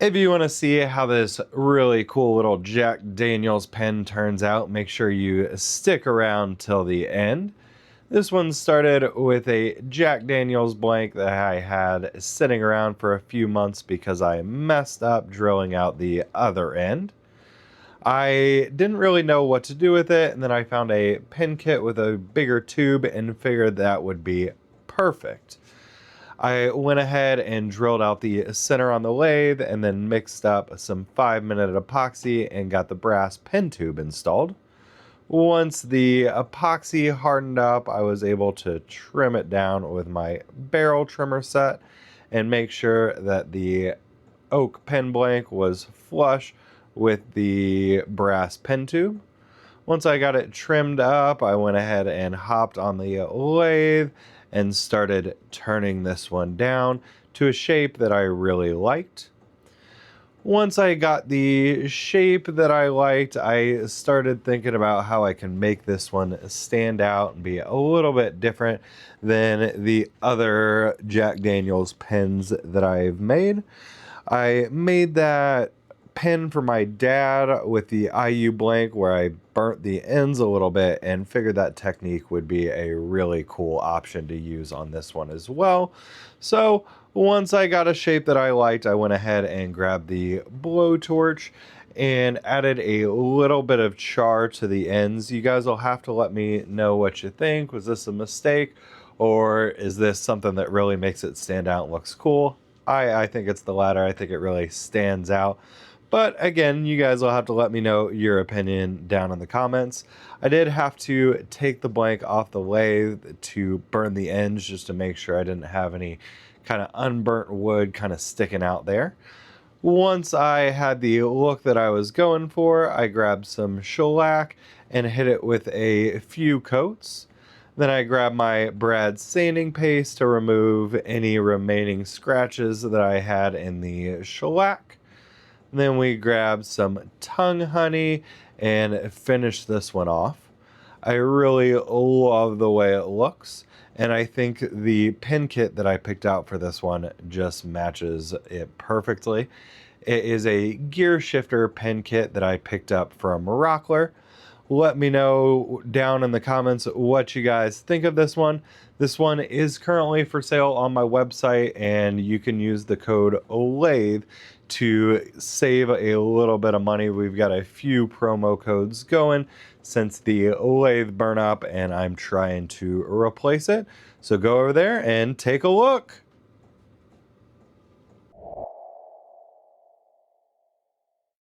If you want to see how this really cool little Jack Daniels pen turns out, make sure you stick around till the end. This one started with a Jack Daniels blank that I had sitting around for a few months because I messed up drilling out the other end. I didn't really know what to do with it, and then I found a pen kit with a bigger tube and figured that would be perfect. I went ahead and drilled out the center on the lathe and then mixed up some 5-minute epoxy and got the brass pen tube installed. Once the epoxy hardened up, I was able to trim it down with my barrel trimmer set and make sure that the oak pen blank was flush with the brass pen tube. Once I got it trimmed up, I went ahead and hopped on the lathe and started turning this one down to a shape that I really liked. Once I got the shape that I liked, I started thinking about how I can make this one stand out and be a little bit different than the other Jack Daniels pens that I've made. I made that pen for my dad with the IU blank where I burnt the ends a little bit and figured that technique would be a really cool option to use on this one as well. So once I got a shape that I liked, I went ahead and grabbed the blowtorch and added a little bit of char to the ends. You guys will have to let me know what you think. Was this a mistake, or is this something that really makes it stand out and looks cool? I think it's the latter. I think it really stands out. But again, you guys will have to let me know your opinion down in the comments. I did have to take the blank off the lathe to burn the ends just to make sure I didn't have any kind of unburnt wood kind of sticking out there. Once I had the look that I was going for, I grabbed some shellac and hit it with a few coats. Then I grabbed my Brad sanding paste to remove any remaining scratches that I had in the shellac. Then we grabbed some tongue honey and finished this one off. I really love the way it looks, and I think the pen kit that I picked out for this one just matches it perfectly. It is a Gearshifter pen kit that I picked up from Rockler. Let me know down in the comments what you guys think of this one. This one is currently for sale on my website, and you can use the code LATHE to save a little bit of money. We've got a few promo codes going since the lathe burn up, and I'm trying to replace it. So go over there and take a look.